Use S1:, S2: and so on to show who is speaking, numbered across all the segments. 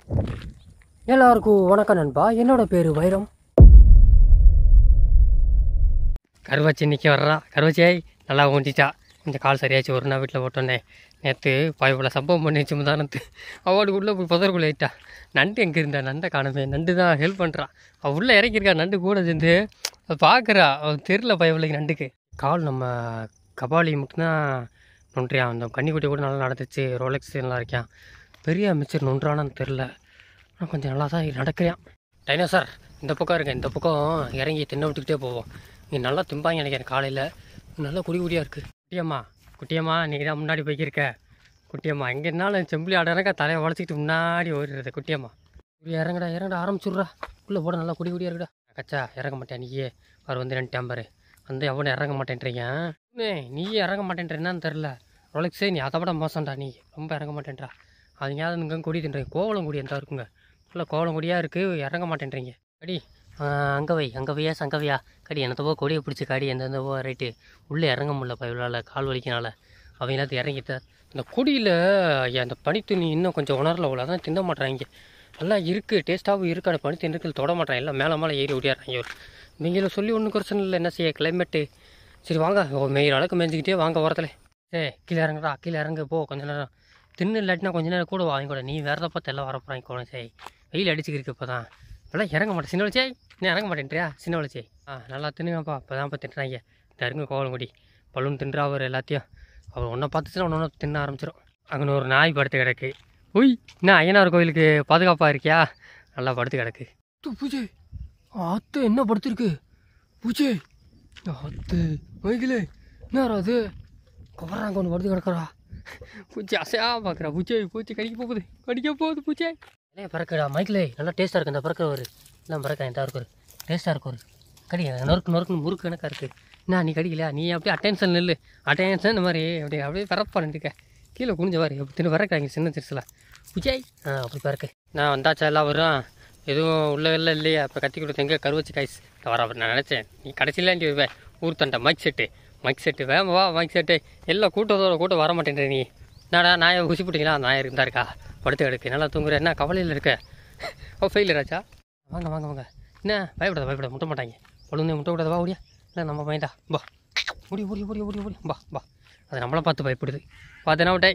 S1: எல்லாருக்கும் வணக்கம் நண்பா. என்னோட பேர் வைரம். கருவாச்சி இன்னைக்கு வர்றா. கருவாச்சியாய் நல்லா ஊண்டிட்டா. இந்த கால் சரியாச்சு. ஒரு நாள் வீட்டில் போட்டோன்னே நேற்று பாய்போல் சம்பவம் பண்ணிச்சு. முதானத்து அவளுக்குள்ளே போய் புதற்குள்ளே ஆயிட்டா. நண்டு எங்கே இருந்தா? நண்டை காணுமே. நண்டு தான் ஹெல்ப் பண்ணுறா. அவள் உள்ளே இறக்கியிருக்கா. நண்டு கூட சேர்ந்து அது பார்க்குறா. அவள் தெரில பயவில்லைக்கு நண்டுக்கு கால். நம்ம கபாலி மட்டும்தான் நொன்றியான். அந்த கன்னிக்குட்டி கூட நல்லா நடந்துச்சு. ரோலெக்ஸ் நல்லா இருக்கான். பெரிய மிச்சர் நொன்றானான்னு தெரில. ஆனால் கொஞ்சம் நல்லா தான் நடக்கிறேன். டைனோசர் இந்த பக்கம் இருக்கேன். இந்த பக்கம் இறங்கி தின்ன விட்டுக்கிட்டே போவோம். நீ நல்லா திம்பாங்க நினைக்கிறேன். காலையில் நல்லா குடியாக இருக்குது. குட்டியம்மா நீங்கள் தான் முன்னாடி போய்க்கிருக்க. குட்டியம்மா எங்கே இருந்தாலும் செம்பிளி ஆடுறக்கா தலையை உடச்சிக்கிட்டு முன்னாடி ஓடிடுறது. குட்டியம்மா இறங்கடா ஆரம்பிச்சுட்றா. உள்ளே போட நல்லா குடியாக இருக்குடா. கச்சா இறங்க மாட்டேன். நீயே அவர் வந்து 2 டேம்பரு வந்து எவனும் இறங்க மாட்டேன்றீங்க. நீயே இறங்க மாட்டேன்றேன்னு தெரில. ரோலெக்ஸே நீ அதை விட மோசம்டா. நீ ரொம்ப இறங்க மாட்டேன்றா. அதுங்காவது இங்கே கொடி தின்றீங்க. கோவலம் கொடி எந்த இருக்குங்க. இல்லை கோவலம் கொடியாக இருக்குது. இறங்க மாட்டேன்றீங்க. கடி அங்கே வையா சங்கவையா கடி என்னத்தவோ கொடியை பிடிச்சி காடி எந்தெந்தவோ ரைட்டு உள்ளே இறங்க முடியல. பயவில்லால கால் வலிக்கனால அவங்களாத்து இறங்கிட்ட. இந்த கொடியில் அந்த பனித்துணி இன்னும் கொஞ்சம் உணரல. அவ்வளோ அதான் தின்ன மாட்டேறாங்க. நல்லா இருக்குது, டேஸ்ட்டாகவும் இருக்குது. அந்த பனி தின்னுக்கள் தொட மாட்டேன். எல்லாம் மேலே ஏறி ஓடியாடுறாங்க. நீங்களும் சொல்லி ஒன்றும் குறைச்சல் இல்லை. என்ன செய்ய கிளைமேட்டு. சரி வாங்க மேயிற அளவுக்கு மேய்ஞ்சிக்கிட்டே வாங்க வரத்துல. கீழே இறங்குறா. கீழே இறங்கு போ. கொஞ்சம் நேரம் தின்னு இல்லாட்டினா கொஞ்சம் நேரம் கூட வாங்கி கூட. நீ வேறதை பார்த்து எல்லாம் வரப்போறாங்க கூட. சரி வெயில் அடிச்சுக்கிருக்கு. இப்போ தான் இப்போலாம் இறங்க மாட்டேன். சின்ன வளர்ச்சியாய் இன்னும் இறங்க மாட்டேன்றியா? சின்ன வளர்ச்சி நல்லா தின்னுங்கப்பா. இப்போ தான் இப்போ தின்னுறாங்க. தருங்க கோவலங்குடி பலூன் தின்றா. அவர் எல்லாத்தையும் அவர் ஒன்றை பார்த்துச்சுன்னா ஒன்று தின்ன ஆரம்பிச்சிடும். அங்கே ஒரு நாய் படுத்து கிடக்கு. உய் என்ன ஐயனார் கோயிலுக்கு பாதுகாப்பாக இருக்கியா? நல்லா படுத்து கிடக்கு. பூஜை அத்து என்ன படுத்துருக்கு? பூஜை அத்து மைகிலே என்ன அது கவராங்க ஒன்று படுத்து கிடக்குறா. பூச்சி அசையா பார்க்குறா. பூச்சி கடிக்க போகுது பூச்சை. இல்லையா பறக்குடா மைக்கிலே. நல்லா டேஸ்ட்டாக இருக்குது. இந்த பறக்கிறவர் எல்லாம் பறக்க எதாக இருக்கும். டேஸ்ட்டாக இருக்கும். ஒரு கடி நொறுக்குன்னு முறுக்கு கணக்காக இருக்குது. என்ன நீ கடிக்கலையா? நீ அப்படியே அட்டென்ஷன் நில்லு. அட்டென்ஷன் இந்த மாதிரி அப்படியே பரப்பான்ட்டுக்க. கீழே குனிஞ்ச வாரி அப்படி தின்னு பறக்கிறாங்க சின்ன சிறுசில். பூச்சை அப்படி பறக்கு. நான் வந்தாச்சா எல்லாம் வரும். எதுவும் உள்ள இல்லையா? இப்போ கத்தி கொடுத்து எங்கே கருவச்சு காய்ஸ் வர. அப்படி நான் நினச்சேன் நீ கடைசியிலாண்டி வருவேன். ஊர் தண்டை மைக் செட்டு வேமா வா. மைக் செட்டு எல்லாம் கூட்டம் வர மாட்டேன்ற. நீ என்னடா நாயை குசி போட்டிங்களா? நாயை இருந்தா இருக்கா படுத்து கிடக்கு. நல்லா தூங்குற. என்ன கவலையில் இருக்க? ஃபெயிலியர் ஆச்சா? வாங்க என்ன பயப்படாத முட்ட மாட்டாங்க. ஒழுங்கு முட்டை விடாத. வா ஓடியா. இல்லை நம்ம பையன்டா. பா ஓடி பா. அதை நம்மளை பார்த்து பயப்படுது. பார்த்தேன்னா விட்டே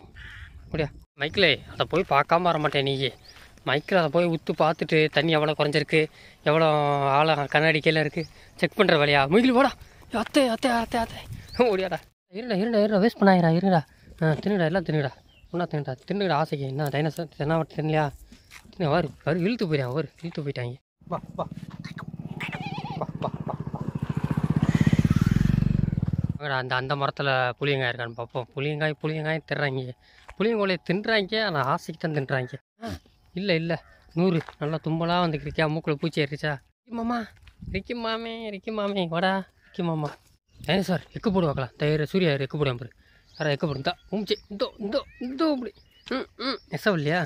S1: ஓடியா. மைக்கில் அதை போய் பார்க்காம வர மாட்டேன். நீ மைக்கில் அதை போய் உத்து பார்த்துட்டு தண்ணி எவ்வளோ குறைஞ்சிருக்கு, எவ்வளோ ஆழம் கண்ணாடி கீழே இருக்குது செக் பண்ணுற வேலையா? மைக்கில் போடா. அத்தை ஓடியாடா. இருடா வேஸ்ட் பண்ணாயிரா. இருடா தின்னுடா. எல்லாம் தின்னுடா ஆசைக்கு. என்ன டைனோசர் தென்னாவட்டு தின்னலையா? வரு இழுத்து போயிட்டாங்க. வா அந்த மரத்தில் புளியங்காய் இருக்கான்னு பார்ப்போம். புளியங்காய் தின்றாங்க. புளியங்கோலையை தின்றாங்க. ஆனால் ஆசைக்கு தான் தின்றாங்க. இல்லை 100 நல்லா தும்பலாக வந்து கிரிக்கா. மூக்கில் பூச்சி ஏறிச்சா? ரிக்கி மாமே வாடா. ரிக்கி மாமா டைனோசர் எக்கு போடு பார்க்கலாம். தயிர் சூர்யா எக்கு போடுவான் பாரு. யாரா எக்கு போடுந்தா பூச்சி இந்தோ அப்படி நெசவு இல்லையா?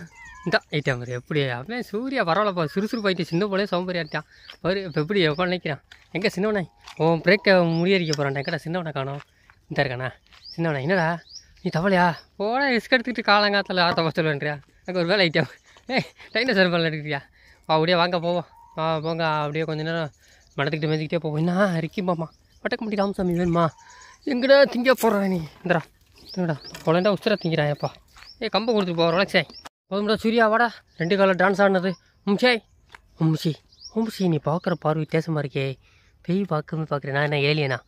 S1: இந்தா ஐட்டம் பாரு. எப்படி அப்படியே சூர்யா பரவாயில்லப்பா. சுறுசுறுப்பாயிட்டு சின்ன போலே சௌம்பரியா இருக்கான் பாரு. இப்போ எப்படி எவ்வளோ நினைக்கிறான்? எங்கே சின்னவனே? உன் பிரேக்கை முடியடிக்க போகிறான்டா. எங்கடா சின்னவனை காணோம்? இந்த இருக்காண்ணா சின்னவனே. என்னடா நீ தவளையா? போட ரிஸ்க் எடுத்துக்கிட்டு காலங்காத்தில் ஆத்த சொல்லுவேன்றியா? எனக்கு ஒரு வேலை ஐட்டம். டைனோசர் மேலே எடுக்கிறியா? அப்படியே வாங்க போவோம். போங்க அப்படியே கொஞ்சம் நேரம் மடத்துக்கிட்டு மேய்ச்சிக்கிட்டே போவோம். என்ன ரிக்கி மாமா வட்டக்கம்பட்டி ராமசாமி வேணுமா? எங்கடா திங்க போடுறேன் நீ? இந்தடா திங்கடா குழண்டா உச்சரா திங்கிறாயப்பா. கம்பை கொடுத்துட்டு போகிற ரோலெக்ஸே போதும்டா. சூர்யா வாடா. 2 காலில் டான்ஸ் ஆடினது. உம்ச்சி நீ பார்க்குற பார்வை வித்தியாசமாக இருக்கே. பெய் பார்க்குறேன். நான் என்ன ஏலியனா?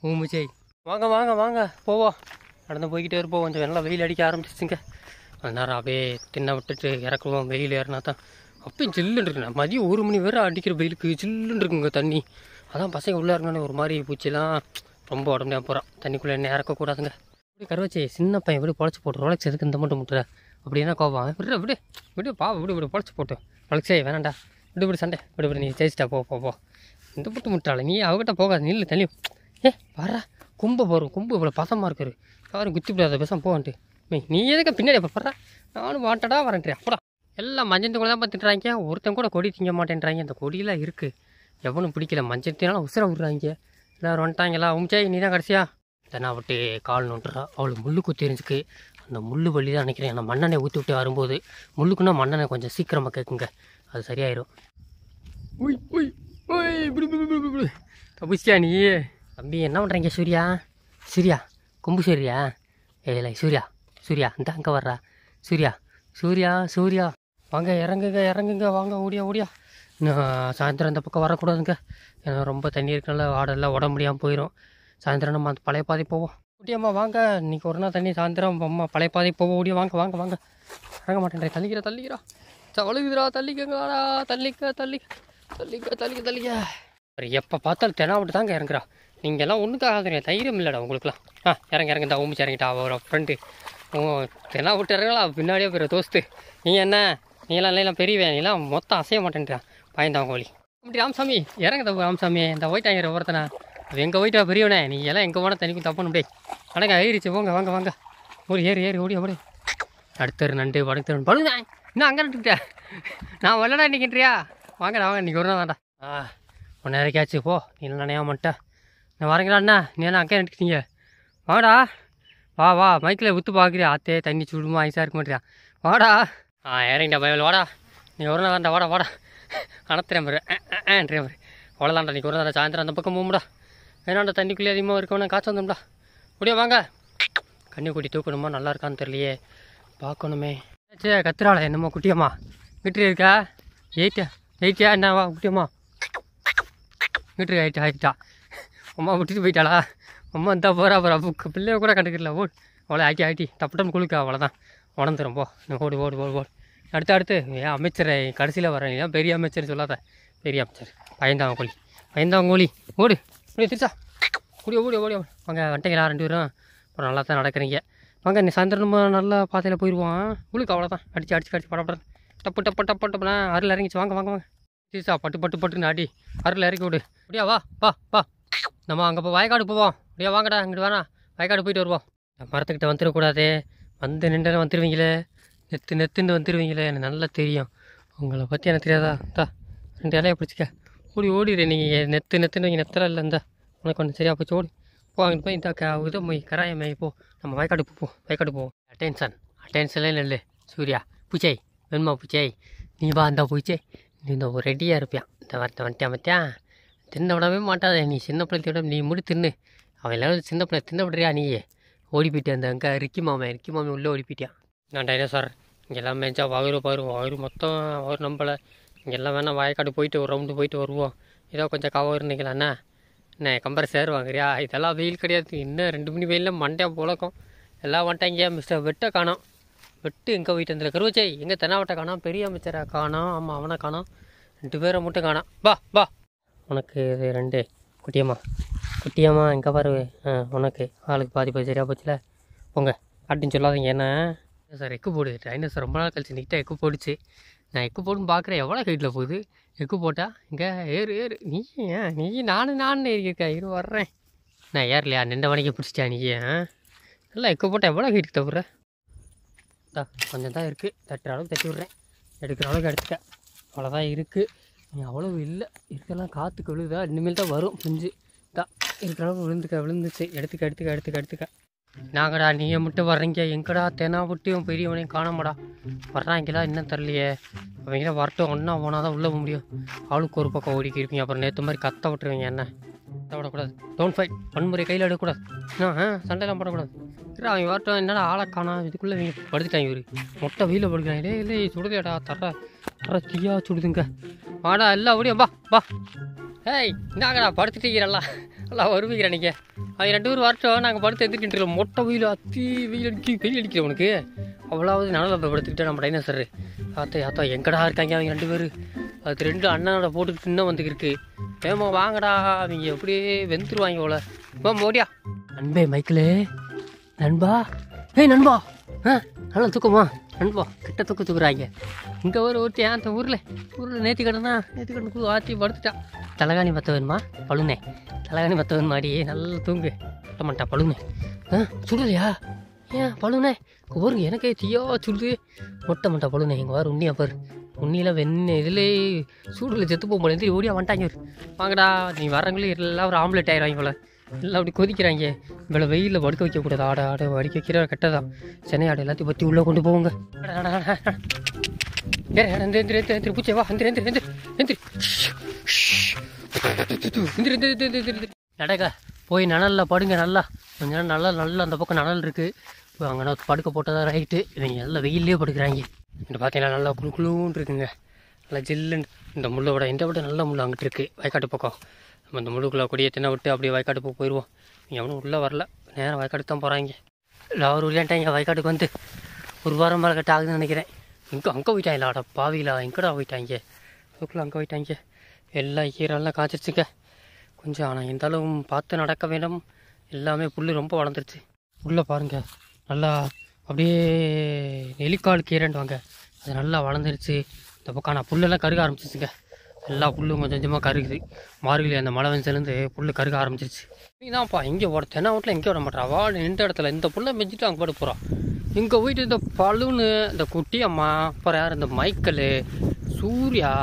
S1: உம்முச்சே வாங்க போவோம். நடந்து போய்கிட்டே இருப்போம். கொஞ்சம் நல்லா வெயில் அடிக்க ஆரம்பிச்சிச்சுங்க. அந்த நேரம் அப்படியே தின்ன விட்டுட்டு இறக்குவோம். வெயில் ஏறினா தான் அப்பயும் ஜில்லுன்னு இருக்குண்ணா. மதியம் 1 மணி வேறு அடிக்கிற வெயிலுக்கு ஜில்லுன்னு இருக்குங்க தண்ணி. அதான் பசங்க உள்ளே இருக்கணும்னு ஒரு மாதிரி பூச்சிலாம் ரொம்ப உடம்புல போகிறான். தண்ணிக்குள்ளே என்ன இறக்கக்கூடாதுங்க. அப்படி கருவச்சி சின்ன பையன் எப்படி பொழைச்சி போட்டு ரோலெக்ஸ் எதுக்கு இந்த மட்டும் முட்டுற அப்படின்னா கோபம். விடு பொழைச்சி போட்டு ரோலெக்ஸே வேணாண்டா. விடு சண்டை விடு. நீ ஜெயிச்சிட்டா போ. இந்த மட்டும் முட்டாள நீ அவகிட்ட போகாது. நில்லு தள்ளி. வர்றா கும்பை போகிறோம். கும்பு இவ்வளோ பசமாக இருக்காரு. யாரும் குத்தி விடாத பேசாம போவான்ட்டு. நீ எதுக்கு பின்னாடி படுறா? நானும் வாட்டடா வரேன்றியா? அப்படா எல்லாம் மஞ்சள் கூட தான் பார்த்துட்டுறாங்க. ஒருத்தன் கூட கொடி திங்க மாட்டேன்றாங்க. அந்த கொடியெல்லாம் இருக்குது. எவனும் பிடிக்கல. மஞ்சள் தீனாலும் உசுர விட்றாங்க. எல்லோரும் வந்துட்டாங்களா? உம்ச்சாய் நீ தான் கடைசியா? தென்னா விட்டு கால் நோண்டுறா. அவளுக்கு முள்ளு குத்தி எரிஞ்சுக்கு. அந்த முள்ளு வலி தான் நினைக்கிறேன். நான் மண்ணெண்ணெய் ஊற்றி விட்டு வரும்போது முள்ளுக்குன்னா மண்ணெண்ணெய் கொஞ்சம் சீக்கிரமாக கேட்குங்க, அது சரியாயிரும். உய் உய் உய் தப்பிச்சியா நீ? தம்பி என்ன பண்ணுறீங்க? சூர்யா சூர்யா கொம்பு சூர்யா இல்லை சூர்யா சூர்யா இந்த அங்கே வர்றா சூர்யா சூர்யா சூர்யா வாங்க இறங்குங்க வாங்க ஓடியா. நான் சாயந்தரம் இந்த பக்கம் வரக்கூடாதுங்க, ஏன்னா ரொம்ப தண்ணி இருக்கனால வாடெல்லாம் உட முடியாமல் போயிடும். சாயந்தரம் நம்ம அந்த பழைய பாதை போவோம். ஓடியாம்மா வாங்க, இன்றைக்கி ஒரு நாள் தண்ணி சாயந்தரம் அம்மா பழைய பாதை போவோம். ஓடியா வாங்க வாங்க வாங்க. இறங்க மாட்டேன், தள்ளிக்கிறா தவழுகுதுரா, தள்ளிக்கங்கடா, தள்ளிக்க. எப்போ பார்த்தாலும் தெனாவிட்டு தாங்க இறங்குறா. நீங்கள் எல்லாம் ஒன்றுக்காக தைரியம் இல்லைடா உங்களுக்குலாம். இறங்க இந்த ஊமிச்சு இறங்கிட்டா ஒரு ஃப்ரெண்டு தெனா விட்டு இறங்கலா, பின்னாடியே போயிரு தோஸ்து. நீங்கள் என்ன நீலாம் இல்லைலாம் பெரியவே, நீலாம் மொத்தம் அசைய மாட்டேன்றான் பயந்தாங்க கோழி. அப்படி ராமசாமி இறங்குத ராமசாமி, இந்த ஒயிட்டாங்கிற ஒருத்தனா அது எங்கள் ஒயிட்டா பெரியவனே, நீங்கள் எல்லாம் எங்கே போனால் தண்ணிக்கும் தப்பணும் அப்படியே அடங்க ஏறிச்சு. வாங்க ஒரு ஏறி ஓடி அடுத்தரு நண்டு வடக்கு பழுதா இன்னும் அங்கே நட்டுக்கிட்டேன் நான் வரலடா நிற்கின்றியா? வாங்க இன்றைக்கி ஒரு நாள் தான்டா. ஒன்று இறக்காச்சு போ, நீ நினையா மாட்டேன். நான் வரீங்களா அண்ணா? நீ என்ன அங்கே நட்டுக்கிட்டீங்க? வாடா வா மைக்கில் விற்று பார்க்குறியா? ஆத்தே தண்ணி சுடுமா ஐஸாக இருக்க மாட்டியா? வாடா இறங்கிட்டா பயவில் வாடா, நீ ஒரு நாள் தான்டா வாடா அனத்துறேன் பாரு அவ்வளோதான்டா. நீ ஒரு நாள் சாயந்தரம் அந்த பக்கம் போகும்டா, வேணாண்டா தண்ணிக்குள்ளே அதிகமாக இருக்கணும், காய்ச்சல் வந்துடும்டா. முடியா வாங்க, கண்ணி கூட்டி தூக்கணுமா நல்லா இருக்கான்னு தெரியலையே, பார்க்கணுமே. சே கத்துறாள என்னம்மா குட்டியம்மா வீட்டு இருக்கா? எயிட்டியா என்ன வா குட்டியம்மா வீட்டு ஆயிட்டா. அம்மா விட்டுட்டு போயிட்டாளா? அம்மா இருந்தா போகிறா பிள்ளைய கூட கண்டுக்கல. அவ்வளோ ஆக்கி டப்புட்டம் குளிக்கா, அவ்வளோதான் உடந்துடும். போ ஓடு அடுத்து ஏன் அமைச்சரை கடைசியில் வரேன், ஏன் பெரிய அமைச்சர் சொல்லாத, பெரிய அமைச்சர் பயந்தாங்க கோழி ஓடு திருச்சா ஓடி வாங்க வந்துட்டீங்களா 2 பேரும்? அப்புறம் நல்லா தான் நடக்கிறீங்க. வாங்க நீ சாயந்தரம் நம்ம நல்லா பாதையில் போயிடுவோம். உங்களுக்கு அவ்வளோதான் அடிச்சு படப்பட டப்புனா அருள் இறங்கிச்சு. வாங்க திருச்சா பட்டுன்னு அடி அருள் இறக்கி விடு. அப்படியா வா நம்ம அங்கே வயக்காடு போவோம். அப்படியா வாங்கடா இங்கிட்டு வேணா வயக்காடு போயிட்டு வருவோம். மரத்துக்கிட்ட வந்துடக்கூடாது, வந்து நின்று வந்துடுவீங்களே, நெத்துன்னு வந்துடுவீங்களே, எனக்கு நல்லா தெரியும். உங்களை பற்றி எனக்கு தெரியாதா? 2 இலையை பிடிச்சிக்க ஓடிடு. நீங்கள் நெத்துன்னு வைங்க, நெத்தலாம் இல்லை இந்த உனக்கு ஒன்று சரியா போச்சு. வாங்கிட்டு போய் இந்த இதை போய் கராயமே போ, நம்ம வயக்காடு போவோம். அட்டென்ஷன்லேயே நெல் சூர்யா பூச்சை வெண்மா பூச்சை நீ வா அந்த பூச்சை நீ இந்த ஒரு ரெடியாக இருப்பியான். இந்த வார்த்தை வந்துட்டியா தின்ன விடவே மாட்டாத, நீ சின்ன பிள்ளையோட நீ முடி தின்னு. அவன் எல்லாரும் சின்ன பிள்ளை தின்ன விடுறியா? நீ ஓடி போயிட்டேன் அந்த அங்கே ரிக்கி மாமே உள்ளே ஓடி போயிட்டான். நான் டைனோசார் இங்கெல்லாம் மேய்ச்சா வயிறு மொத்தம் நம்பலை. இங்கெல்லாம் வேணால் வயக்காடு போயிட்டு ஒரு ரவுண்டு போயிட்டு வருவோம். ஏதோ கொஞ்சம் கவருந்தீங்களாண்ணா என்ன கம்பரை சேர் வாங்குறியா? இதெல்லாம் வெயில் கிடையாது, இன்னும் 2 மணி வெயிலில் மண்டையாக புழக்கம். எல்லாம் வந்துட்டாங்க. மிஸ்டர் வெட்டை காணோம். வெட்டு எங்கே போயிட்டு வந்துல கருவச்சை எங்கே தென்னாவட்டை காணோம், பெரிய அமைச்சரை காணோம். ஆமாம் அவனை காணோம், 2 பேரை மட்டும் காணோம். வா உனக்கு இது 2 குட்டியம்மா எங்கே பாரு. உனக்கு ஆளுக்கு பாதி சரியாக போச்சுல போங்க அப்படின்னு சொல்லாதீங்க. என்ன சார் எக்கு போடு டைனோசர் ரொம்ப நாள் கழிச்சு நீட்டாக எக்கு போடுச்சு. நான் எக்கு போடுன்னு பார்க்குறேன், எவ்வளோ ஹைட்டில் போகுது எக்கு போட்டா? இங்கே ஏறு நீ நானும் ஏறியிருக்கா, வர்றேன். நான் ஏறலையா? நின்ற வணிக பிடிச்சிட்டா நீ? நல்லா எக்கு போட்டால் எவ்வளோ ஹைட்டுக்கு தவிர கொஞ்சம் தான் இருக்குது, தட்டுற அளவுக்கு தட்டி விட்றேன், எடுக்கிற அளவுக்கு எடுத்துக்க, அவ்வளோதான் இருக்குது. நீ அவ்வளோ இல்லை இருக்கலாம், காற்றுக்கு விழுதா, இனிமேல் தான் வரும் குஞ்சு தான் இருக்கிற அளவுக்கு விழுந்துச்சு. எடுத்துக்க நாங்கடா நீங்கள் மட்டும் வர்றீங்க, எங்கடா தெனா விட்டியும் பெரியவனையும் காணாமடா. வர்றாங்களா இன்னும் தரலையே, அவங்களாம் வரட்டும், ஒன்றா போனால் தான் உள்ளே போக முடியும். அவளுக்கு ஒரு பக்கம் ஓடிக்கி இருப்பீங்க, அப்புறம் நேற்று மாதிரி கத்த விட்டுருவீங்க. என்ன கத்த விடக்கூடாது, டோன்ட் ஃபைட், வன்முறை கையில் எடுக்கக்கூடாது, சண்டையெல்லாம் போடக்கூடாது. இல்லை அவங்க வரட்டும், என்னடா ஆளை காணா, இதுக்குள்ளே இவங்க படுத்துட்டாங்க. இவர் மொட்டை வெயில படுக்கிறாங்க. இல்லை சுடுதேடா, தர தீயா சுடுதுங்க. வாடா எல்லாம் ஓடியா வா. ஏய் நாங்கடா படுத்துட்டீங்கிறல்லா எல்லாம் வருவீங்கிற நீங்கள். அவங்க 2 பேரும் வரட்டும், நாங்கள் படுத்து எடுத்துக்கிட்டு மொட்டை வெயில் வெயில் அடிக்கிற உனக்கு. அவ்வளோவது நல்லா படுத்துக்கிட்டே நம்ம டைனோசர் ஆத்தா எங்கடா இருக்காங்க அவங்க 2 பேர்? அது 2 அண்ணனோட போட்டுக்கிட்டு இன்னும் வந்துக்கிருக்கு. ஏமா வாங்கடா, அவங்க எப்படியே வெந்துருவாங்க போல. மோடியா நண்பே மைக்கிளே நண்பா நல்லா தூக்கமா நண்பா, கிட்ட தூக்குறாங்க. இங்கே ஒருத்தி அந்த ஊரில் நேற்று கடன் ஆற்றி படுத்துட்டான். தலகாணி மற்ற வேணுமா பழுனே? தலகாணி மற்ற வேணுமாடி, நல்லா தூங்கு. மாட்டா பழுனே சுடலையா? ஏன் பழுனே ஒரு எனக்கே தீயா சுடுது. மொட்டை பழுனே எங்கள் வார் உண்ணியா பாரு, உண்ணியில் இதிலே சூடில் செத்து போக முடியாது. ஓடியா வந்துட்டாங்க. வாங்கடா நீ வரவங்களே எல்லாம் ஒரு ஆம்லெட் ஆயிடுவாங்க போல. எல்லாம் அப்படி கொதிக்கிறாங்க. இவ்வளோ வெயிலில் படுக்க வைக்கக்கூடாது. ஆடை ஆடை வடிக்க வைக்கிற கெட்டதான். சென்னை ஆடை எல்லாத்தையும் பற்றி உள்ளே கொண்டு போவோங்க. பூச்சே வா, நடக்க போய் நனலில் படுங்க. நல்லா கொஞ்ச நேரம் நல்லா அந்த பக்கம் நனல் இருக்குது. இப்போ அங்கே படுக்க போட்டதான் ரைட்டு. இவங்க எல்லாம் வெயிலே படுக்கிறாங்க. இங்கே பார்த்தீங்கன்னா நல்லா குழுன்னு இருக்குங்க. நல்லா ஜில்லுன்னு. இந்த முள்ளை விட இந்த விட நல்ல முள் அங்கிட்டு இருக்குது வயக்காட்டு பக்கம். நம்ம இந்த முள்ளுக்குள்ளே கொடியை தின்ன விட்டு அப்படியே வயக்காட்டு போய் போயிடுவோம். எவனும் உள்ளே வரல, நேரம் வயக்காட்டுக்கு தான் போகிறாங்க. இல்லை அவர் விளையாண்டாங்க வயக்காட்டுக்கு வந்து 1 வாரம் மேலே கட்ட ஆகுதுன்னு நினைக்கிறேன். அங்கே போயிட்டாங்களா? அட பாவிலா, எங்கடா போயிட்டாங்க? அதுக்குள்ளே அங்கே போயிட்டாங்க. எல்லாம் ஈரெல்லாம் காய்ச்சிருச்சுங்க கொஞ்சம். ஆனால் இந்த அளவு பார்த்து நடக்க வேண்டும். எல்லாமே புல் ரொம்ப வளர்ந்துருச்சு. உள்ளே பாருங்கள், நல்லா அப்படியே எலிக்கால் கீரைன்னுவாங்க, அது நல்லா வளர்ந்துருச்சு. இந்த பக்கம் நான் புல்லெல்லாம் கருக ஆரம்பிச்சிச்சுங்க. எல்லா புல்லும் கொஞ்சம் கொஞ்சமாக கருகுது. மார்கழி அந்த மழை வெஞ்சலேருந்து புல் கருக ஆரம்பிச்சிருச்சு. நீதான்ப்பா இங்கே ஓட தென்னை வீட்டில் எங்கே விட மாட்டா. வாடு நின்ற இடத்துல இந்த புல்லை மெஞ்சிட்டு அங்கே போட்டு போகிறான். இங்கே போயிட்டு இந்த பழுன்னு இந்த குட்டி அம்மா, அப்புறம் யார் இந்த மைக்கல், சூர்யா,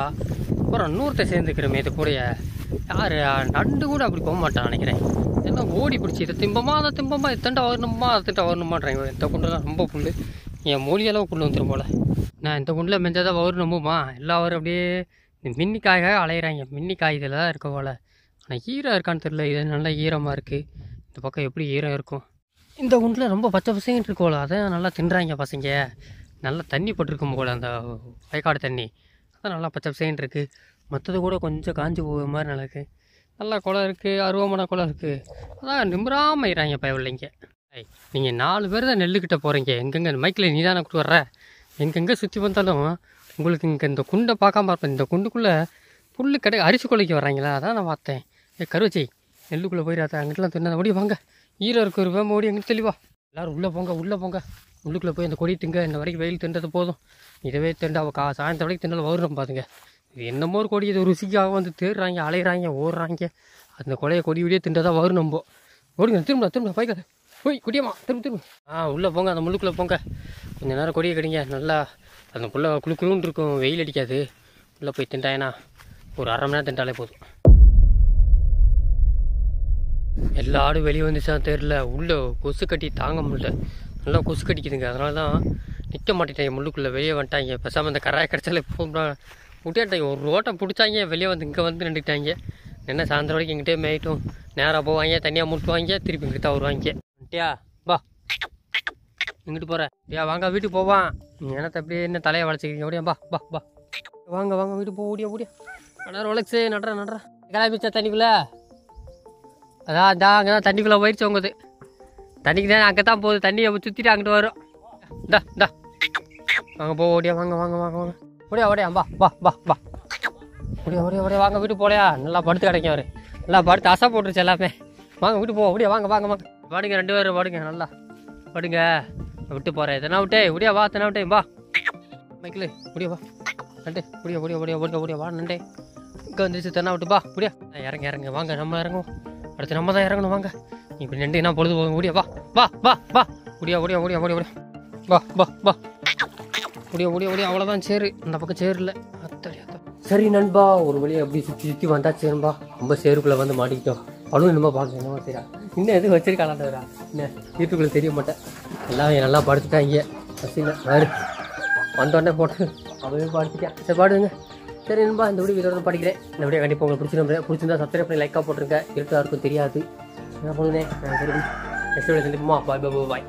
S1: அப்புறம் இன்னொருத்த சேர்ந்துக்கிறோமே இது கூட யார் நண்டு கூட அப்படி போக மாட்டான் நினைக்கிறேன். எல்லாம் ஓடி பிடிச்சி இதை திம்பமா அதை திம்பமா இத்தண்டா வரணுமா அதை திட்ட வரணுமான்றாங்க. இந்த குண்டெல்லாம் ரொம்ப புல், என் மொழி அளவு புல் வந்துடும் போல். நான் இந்த குண்டில் மெஞ்சாதான் வரணுமா? எல்லாரும் அப்படியே இந்த மின்னிக்காயாக அலையிறாங்க. மின்னிக்காய் இதில் தான் இருக்க போல். ஆனால் ஈரம் இருக்கான்னு தெரியல. இது நல்லா ஈரமாக இருக்குது. இந்த பக்கம் எப்படி ஈரம் இருக்கும்? இந்த குண்டில் ரொம்ப பச்சை பசங்கிட்டு இருக்கோல, அதான் நல்லா தின்றாங்க பசங்க. நல்லா தண்ணி போட்டிருக்கும் போல் அந்த வயக்காடு தண்ணி, அதான் நல்லா பச்சை பசங்கிட்டு இருக்குது. மற்றது கூட கொஞ்சம் காஞ்சி போகிற மாதிரி நடக்கு. நல்லா குளம் இருக்குது, அருவமான குளம் இருக்குது. அதான் நிம்மராமல் இறாங்க பயவில்லைங்க. நீங்கள் 4 பேர் தான் நெல்லுக்கிட்ட போகிறீங்க. எங்கெங்கே மைக்கில் நீ தானே கூட்டு வர்ற? எங்கெங்கே சுற்றி வந்தாலும் உங்களுக்கு இங்கே இந்த குண்டை பார்க்காம இருப்பேன். இந்த குண்டுக்குள்ளே புல் அரிசி கொலைக்கு வர்றாங்களா? அதான் நான் பார்த்தேன். கருவச்சி நெல்லுக்குள்ளே போயிடாத, அங்கிட்டலாம் தின்னா ஓடி வாங்க. ஈரம் இருக்கிற வேம ஓடி எங்கிட்ட தெளிவா. எல்லோரும் உள்ளே போங்க. உள்ளுக்குள்ளே போய் அந்த கொடி திங்க. இந்த வரைக்கும் வெயில் தின்றது போதும். இதவே திண்டு அவள் சாயந்தரம் வரைக்கும் தின்னாலும் வரும் பாருங்க. இது என்னமோ ஒரு கொடி, இது ருசிக்காக வந்து தேடுறாங்க, அலையிறாங்க, ஓடுறாங்க. அந்த கொலையை கொடி விடியே தின்றதான் வரும். நம்ம ஓடுங்க. திரும்ப பைக்காது போய் குட்டியம்மா திரும்ப உள்ளே போங்க. அந்த முள்ளுக்குள்ளே போங்க. கொஞ்சம் நேரம் கொடியை கடிங்க. நல்லா அந்த புள்ள குழுன்னு இருக்கும், வெயில் அடிக்காது. உள்ளே போய் திண்டாயனா ஒரு 1/2 மணி நேரம் திண்டாலே போதும். எல்லா ஆடும் வெளியே வந்துச்சான்னு தெரில. உள்ளே கொசு கட்டி தாங்க முடியல, நல்லா கொசு கட்டிக்குதுங்க. அதனால தான் நிற்க மாட்டேட்டாங்க முள்ளுக்குள்ளே. வெளியே வந்துட்டாங்க. பேசாமல் இந்த கராயை கிடச்சாலே போகா விட்டாட்டாங்க. ஒரு ரோட்டை பிடிச்சாங்க, வெளியே வந்து இங்கே வந்து நின்றுட்டாங்க. என்ன சாயந்தரம் வரைக்கும் எங்கிட்டே மேயிட்டும். நேராக போவாங்க, தனியாக முட்டுவாங்க, திருப்பி இங்கிட்ட தான் வருவாங்க. ட்டியா பா இங்கிட்டு போகிற யா வாங்க வீட்டுக்கு போவான். எனக்கு அப்படியே என்ன தலையை வளைச்சிக்கிறீங்க? ஓடியா பா வாங்க வீட்டுக்கு போ. ஓடியா நடற வளர்ச்சி நடுற கிளம்பிச்சா தண்ணிக்குள்ளே. அதான் அங்கே தான் தண்ணிக்குள்ளே போயிடுச்சு. உங்கது தண்ணிக்கு தான் அங்கே தான் போகுது. தண்ணியை சுற்றிட்டு அங்கிட்டு வரும். இந்தா வாங்க போ. ஓடியா வாங்க ஓடியா பா ஓடியா வாங்க வீட்டுக்கு போலையா. நல்லா படுத்து கிடைக்கும். அவர் நல்லா படுத்து அசை போட்டுருச்சு எல்லாமே. வாங்க வீட்டு போ. ஓடியா வாங்க பாடுங்க. 2 பேரும் பாடுங்க. நல்லா படுங்க. விட்டு போகிறேன். எத்தனை விட்டே ஓடியா வா. எத்தனை விட்டே வா மைக்கில் ஓடியா வா. நண்டே ஓடியா வா. நண்டே இங்கே வந்துருச்சு. தென்னா விட்டு பா. ஓடியா இறங்க வாங்க. நம்ம இறங்குவோம். அடுத்து நம்ம தான் இறங்கணும். வாங்க இப்படி நண்டு என்ன பொழுது போகும். ஓடியா வா ஓடியா ஓடியா அவ்வளோதான். சேரு அந்த பக்கம் சேரு இல்லை. சரி நண்பா, ஒரு வழியை அப்படி சுற்றி வந்தா சேரும்பா. ரொம்ப சேருக்குள்ளே வந்து மாட்டிக்கிட்டோம். அவ்வளோ நம்ம பார்க்க என்னவா சரியா இன்னும் எதுவும் வச்சிருக்காளான்றா என்ன வீட்டுக்குள்ளே தெரிய மாட்டேன். எல்லாம் நல்லா படுத்துட்டாங்க. பசியில் வேறு வந்தோடனே போட்டு அவையே படுத்துட்டேன். சரி பாடுங்க. சரி நண்பா, இந்த வீடியோ இதோட படிக்கிறேன். இந்த வீடியோ கண்டிப்பாக உங்களுக்கு பிடிச்சிருந்தா சப்ஸ்கிரைப் பண்ணி லைக்காக போட்டுருங்க. இருட்டாக இருக்கும் தெரியாது என்ன பண்ணுனே. சரி நெக்ஸ்ட் வீடியோ சந்திப்போமா. பாய்.